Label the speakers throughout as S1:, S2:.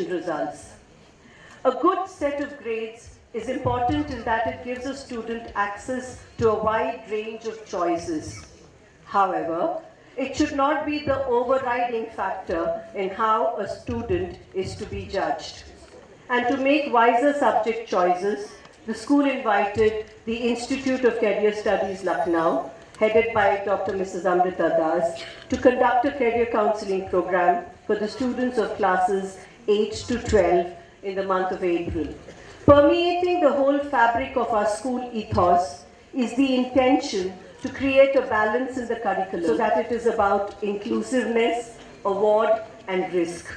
S1: results. A good set of grades is important in that it gives a student access to a wide range of choices. However, it should not be the overriding factor in how a student is to be judged. And to make wiser subject choices, the school invited the Institute of Career Studies, Lucknow, headed by Dr. Mrs. Amrita Das, to conduct a career counseling program for the students of classes 8 to 12 in the month of April. Permeating the whole fabric of our school ethos is the intention to create a balance in the curriculum so that it is about inclusiveness, award, and risk.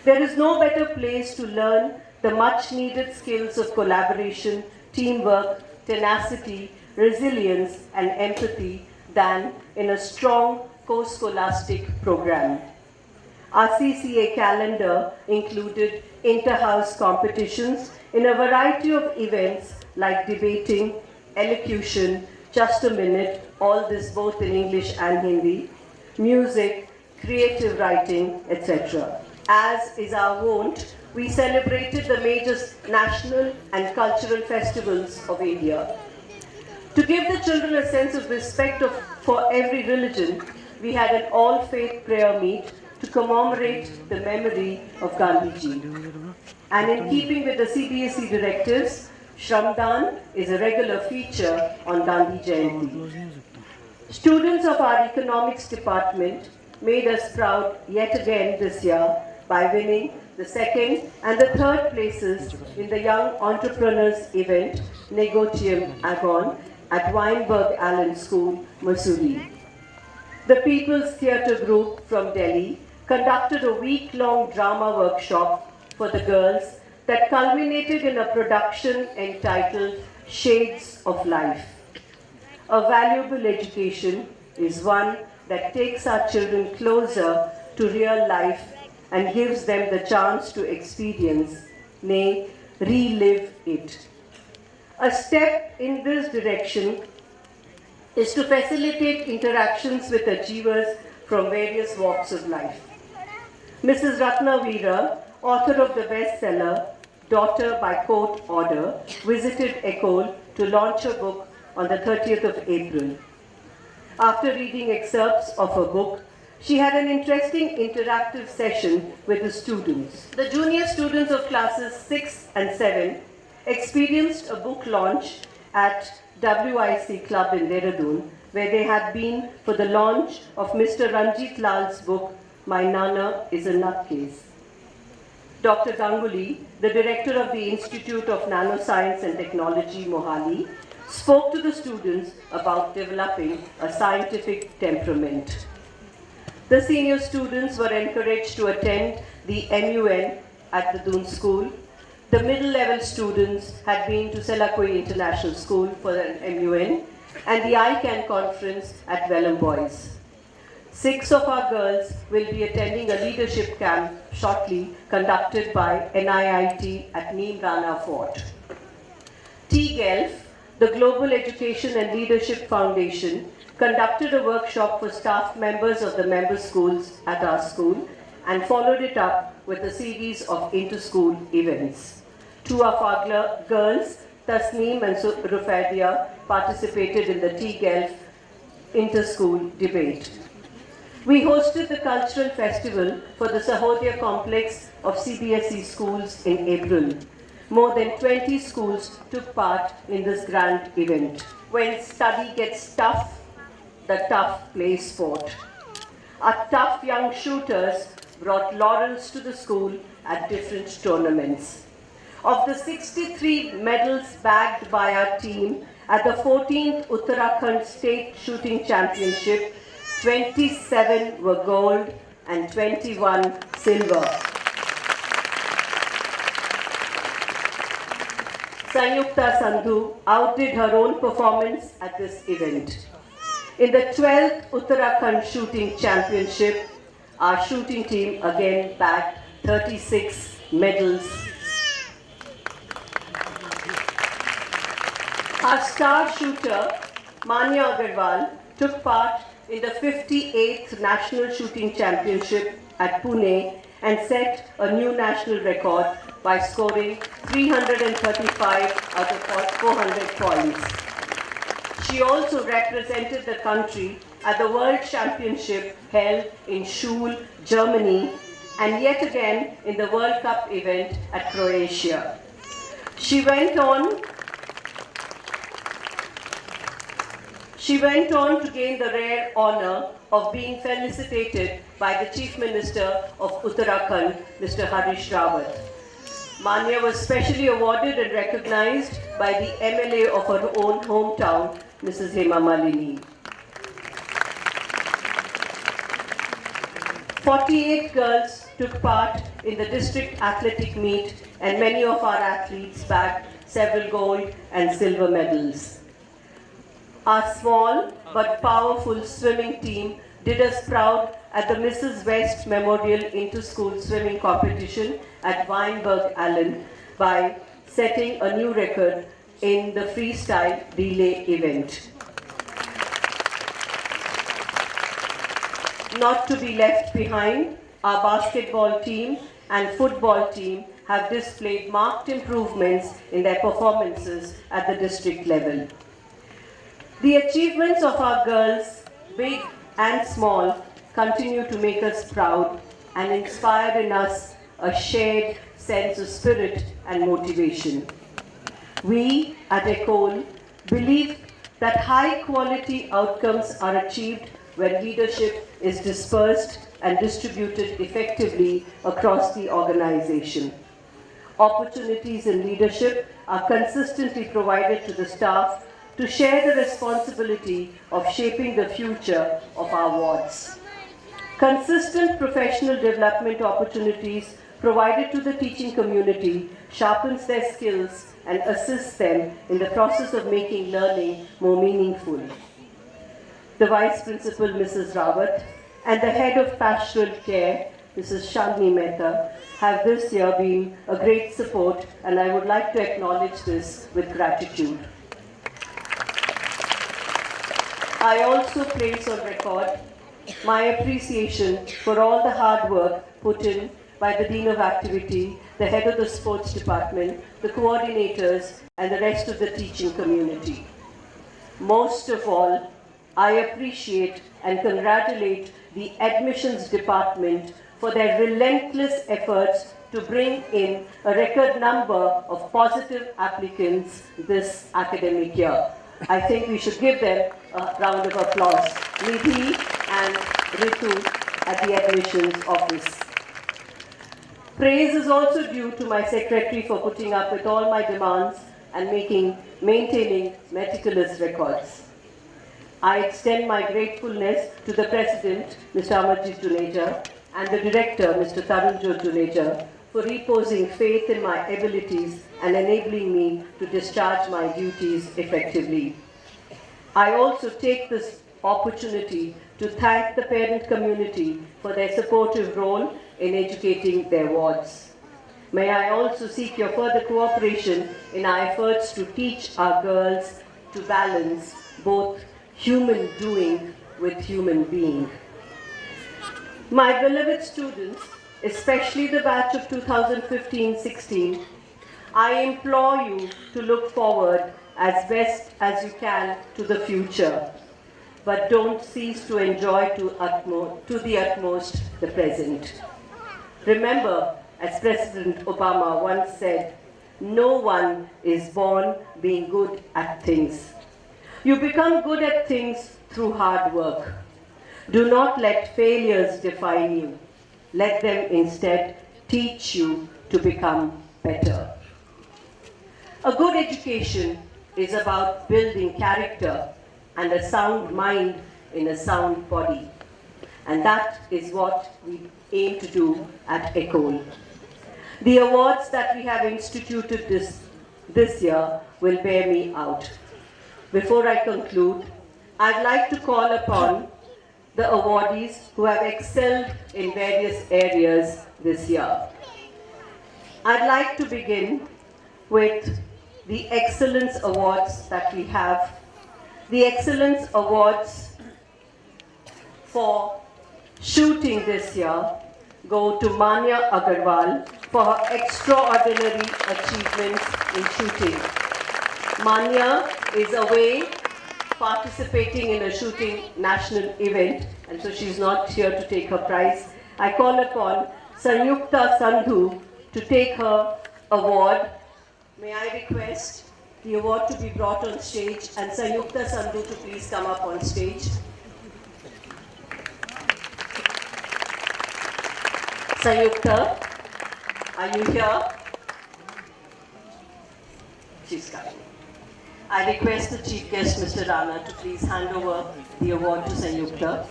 S1: There is no better place to learn the much needed skills of collaboration, teamwork, tenacity, resilience, and empathy than in a strong co-scholastic program. Our CCA calendar included inter-house competitions in a variety of events like debating, elocution, just a minute, all this both in English and Hindi, music, creative writing, etc. As is our wont, we celebrated the major national and cultural festivals of India. To give the children a sense of respect for every religion, we had an all-faith prayer meet to commemorate the memory of Gandhiji. And in keeping with the CBSE directives, Shramdan is a regular feature on Gandhi Jayanti. Students of our economics department made us proud yet again this year by winning the second and the third places in the Young Entrepreneurs event, Negotium Agon, at Weinberg Allen School, Mussoorie. The People's Theatre Group from Delhi conducted a week-long drama workshop for the girls that culminated in a production entitled Shades of Life. A valuable education is one that takes our children closer to real life and gives them the chance to experience, nay, relive it. A step in this direction is to facilitate interactions with achievers from various walks of life. Mrs. Ratna Veera, author of the bestseller Daughter by Court Order, visited Ecole to launch her book on the 30th of April. After reading excerpts of her book, she had an interesting interactive session with the students. The junior students of classes 6 and 7 experienced a book launch at WIC Club in Dehradun, where they had been for the launch of Mr. Ranjit Lal's book, My Nana is a Nutcase. Dr. Ganguly, the director of the Institute of Nanoscience and Technology, Mohali, spoke to the students about developing a scientific temperament. The senior students were encouraged to attend the MUN at the Doon School. The middle-level students had been to Selakoi International School for an MUN and the ICANN conference at Vellum Boys. 6 of our girls will be attending a leadership camp shortly conducted by NIIT at Neem Rana Fort. TGELF, the Global Education and Leadership Foundation, conducted a workshop for staff members of the member schools at our school and followed it up with a series of inter-school events. 2 of our girls, Tasneem and Rufaidia, participated in the TGELF inter-school debate. We hosted the cultural festival for the Sahodaya complex of CBSE schools in April. More than 20 schools took part in this grand event. When study gets tough, the tough play sport. Our tough young shooters brought laurels to the school at different tournaments. Of the 63 medals bagged by our team at the 14th Uttarakhand State Shooting Championship, 27 were gold and 21 silver. Sanyukta Sandhu outdid her own performance at this event. In the 12th Uttarakhand Shooting Championship, our shooting team again bagged 36 medals. Our star shooter, Manya Agarwal, took part in the 58th National Shooting Championship at Pune and set a new national record by scoring 335 out of 400 points. She also represented the country at the World Championship held in Schul, Germany, and yet again in the World Cup event at Croatia. She went on to gain the rare honor of being felicitated by the Chief Minister of Uttarakhand, Mr. Harish Rawat. Manya was specially awarded and recognized by the MLA of her own hometown, Mrs. Hema Malini. 48 girls took part in the district athletic meet, and many of our athletes bagged several gold and silver medals. Our small but powerful swimming team did us proud at the Mrs. West Memorial Inter-School Swimming Competition at Weinberg Allen by setting a new record in the freestyle relay event. Not to be left behind, our basketball team and football team have displayed marked improvements in their performances at the district level. The achievements of our girls, big and small, continue to make us proud and inspire in us a shared sense of spirit and motivation. We at ECOL believe that high-quality outcomes are achieved when leadership is dispersed and distributed effectively across the organization. Opportunities in leadership are consistently provided to the staff to share the responsibility of shaping the future of our wards. Consistent professional development opportunities provided to the teaching community sharpens their skills and assists them in the process of making learning more meaningful. The Vice Principal, Mrs. Rawat, and the Head of Pastoral Care, Mrs. Shalini Mehta, have this year been a great support, and I would like to acknowledge this with gratitude. I also place on record my appreciation for all the hard work put in by the Dean of Activity, the Head of the Sports Department, the coordinators, and the rest of the teaching community. Most of all, I appreciate and congratulate the Admissions Department for their relentless efforts to bring in a record number of positive applicants this academic year. I think we should give them a round of applause. Nidhi and Ritu at the Admissions Office. Praise is also due to my secretary for putting up with all my demands and maintaining meticulous records. I extend my gratefulness to the President, Mr. Amarjit Juneja, and the Director, Mr. Tarunjot Juneja, for reposing faith in my abilities and enabling me to discharge my duties effectively. I also take this opportunity to thank the parent community for their supportive role in educating their wards. May I also seek your further cooperation in our efforts to teach our girls to balance both human doing with human being. My beloved students, especially the batch of 2015-16, I implore you to look forward as best as you can to the future, but don't cease to enjoy to the utmost the present. Remember, as President Obama once said, no one is born being good at things. You become good at things through hard work. Do not let failures define you. Let them instead teach you to become better. A good education is about building character and a sound mind in a sound body. And that is what we aim to do at ECOL. The awards that we have instituted this year will bear me out. Before I conclude, I'd like to call upon the awardees who have excelled in various areas this year. I'd like to begin with the Excellence Awards that we have. The Excellence Awards for shooting this year go to Manya Agarwal for her extraordinary achievements in shooting. Manya is away participating in a shooting national event, and so she's not here to take her prize. I call upon Sanyukta Sandhu to take her award. May I request the award to be brought on stage and Sanyukta Sandhu to please come up on stage. Sanyukta, are you here? She's coming. I request the Chief Guest, Mr. Rana, to please hand over the award to Sanyukta.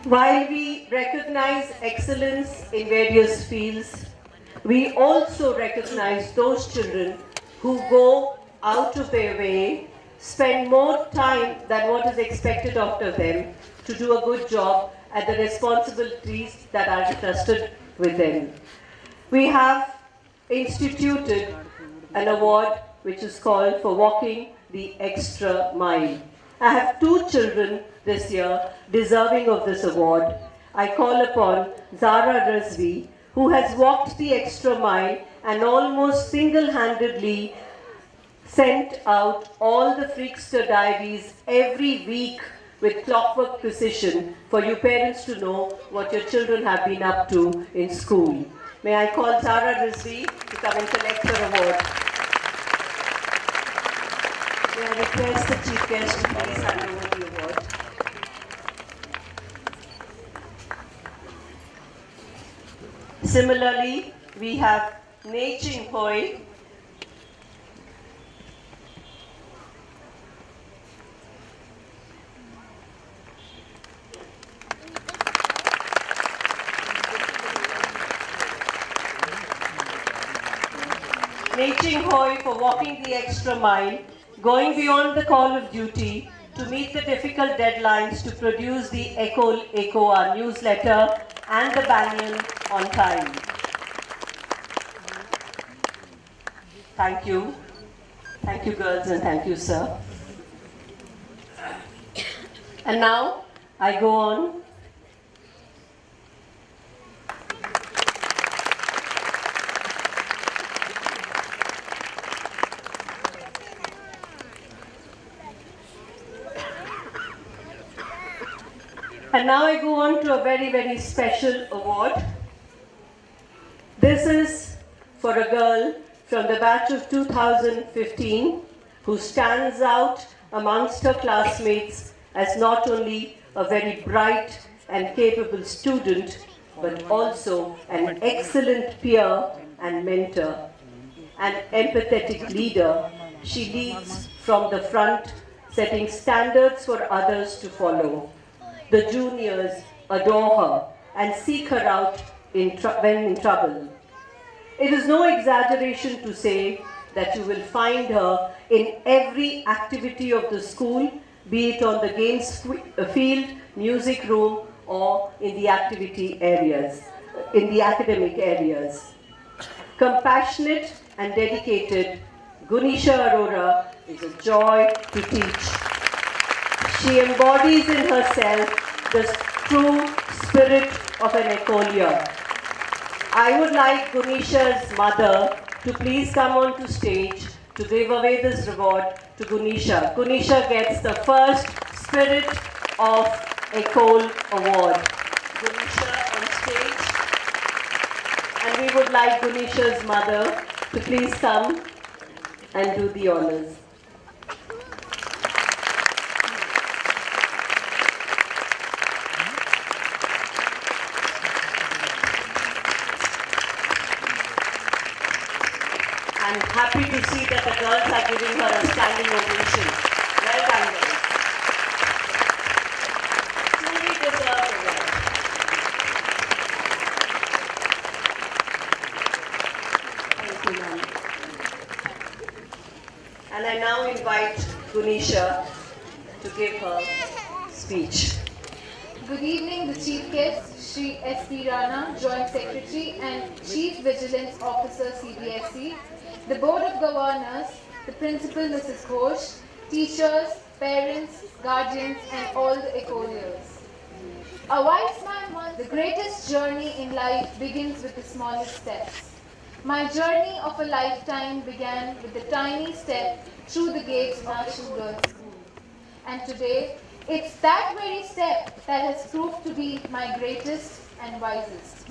S1: While we recognize excellence in various fields, we also recognize those children who go out of their way, spend more time than what is expected of them to do a good job at the responsibilities that are entrusted with them. We have instituted an award which is called for walking the extra mile. I have 2 children this year deserving of this award. I call upon Zara Razvi, who has walked the extra mile and almost single-handedly sent out all the Freakster diaries every week with clockwork precision for you parents to know what your children have been up to in school. May I call Zara Razvi to come and collect her award. May I request the Chief Guest to please hand over the award. Similarly, we have Nei Ching Hoi, Nei Ching Hoi for walking the extra mile, going beyond the call of duty to meet the difficult deadlines to produce the Echo, our newsletter, and the Banyan on time. Thank you. Thank you, girls, and thank you, sir. And now, I go on. And now I go on to a very, very special award. This is for a girl from the batch of 2015 who stands out amongst her classmates as not only a very bright and capable student, but also an excellent peer and mentor. An empathetic leader, she leads from the front, setting standards for others to follow. The juniors adore her and seek her out when in trouble. It is no exaggeration to say that you will find her in every activity of the school, be it on the games field, music room, or in the activity areas, in the academic areas. Compassionate and dedicated, Gunisha Arora is a joy to teach. She embodies in herself the true spirit of an Ecolier. I would like Gunisha's mother to please come onto stage to give away this reward to Gunisha. Gunisha gets the first Spirit of Ecole Award. Gunisha on stage. And we would like Gunisha's mother to please come and do the honors. I'm happy to see that the girls are giving her a standing ovation. Well done, girls. Truly deserved award. Thank you, ma'am. And I now invite Gunisha to give her speech.
S2: Good evening, the Chief Guest, Shri S.P. Rana, Joint Secretary and Chief Vigilance Officer, CBSE, the Board of Governors, the Principal, Mrs. Ghosh, teachers, parents, guardians, and all the ecoliers. A wise man once, the greatest journey in life begins with the smallest steps. My journey of a lifetime began with the tiny step through the gates of National Girls' School. And today, it's that very step that has proved to be my greatest and wisest.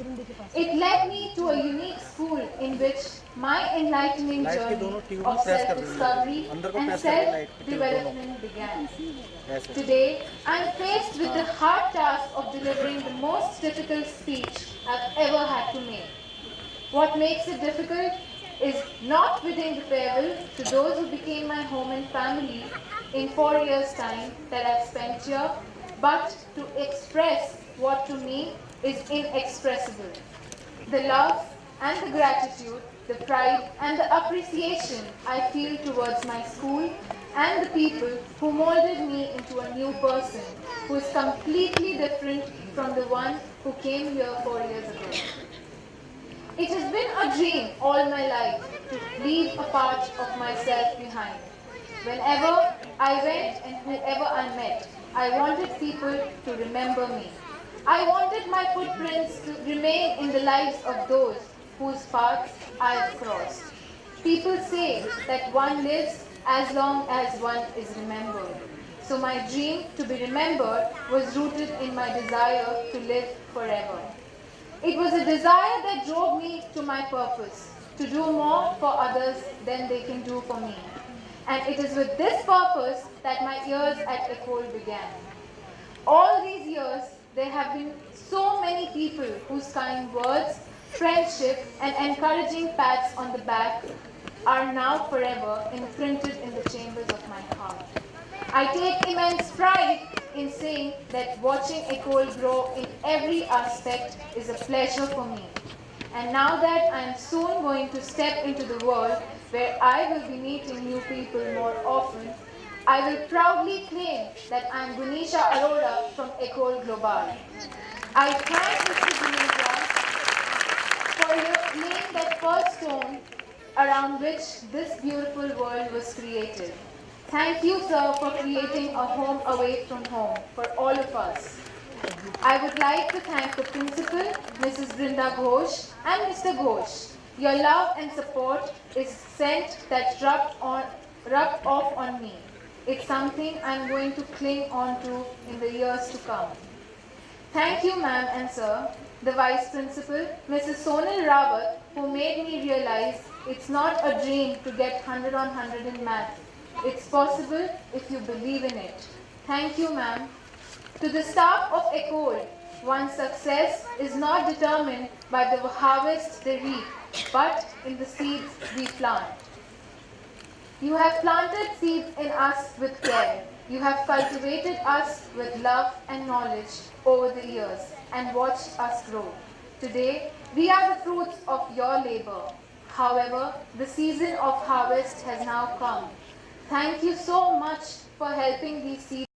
S2: It led me to a unique school in which my enlightening journey of self-discovery and self-development began. Today, I'm faced with the hard task of delivering the most difficult speech I've ever had to make. What makes it difficult is not bidding the farewell to those who became my home and family in 4 years' time that I've spent here, but to express what to me is inexpressible. The love and the gratitude, the pride and the appreciation I feel towards my school and the people who molded me into a new person who is completely different from the one who came here 4 years ago. It has been a dream all my life to leave a part of myself behind. Whenever I went and whoever I met, I wanted people to remember me. I wanted my footprints to remain in the lives of those whose paths I have crossed. People say that one lives as long as one is remembered. So my dream to be remembered was rooted in my desire to live forever. It was a desire that drove me to my purpose, to do more for others than they can do for me. And it is with this purpose that my years at Ecole began. All these years, there have been so many people whose kind words, friendship, and encouraging pats on the back are now forever imprinted in the chambers of my heart. I take immense pride in saying that watching Ecole grow in every aspect is a pleasure for me. And now that I am soon going to step into the world where I will be meeting new people more often, I will proudly claim that I am Gunisha Arora from Ecole Global. I thank Mr. Gunisha for laying that first stone around which this beautiful world was created. Thank you, sir, for creating a home away from home for all of us. I would like to thank the principal, Mrs. Brinda Ghosh, and Mr. Ghosh. Your love and support is scent that rubbed off on me. It's something I'm going to cling on to in the years to come. Thank you, ma'am and sir, the vice principal, Mrs. Sonal Rawat, who made me realize it's not a dream to get 100 on 100 in math. It's possible if you believe in it. Thank you, ma'am. To the staff of Ecole, one's success is not determined by the harvest they reap, but in the seeds we plant. You have planted seeds in us with care. You have cultivated us with love and knowledge over the years and watched us grow. Today, we are the fruits of your labor. However, the season of harvest has now come. Thank you so much for helping these seeds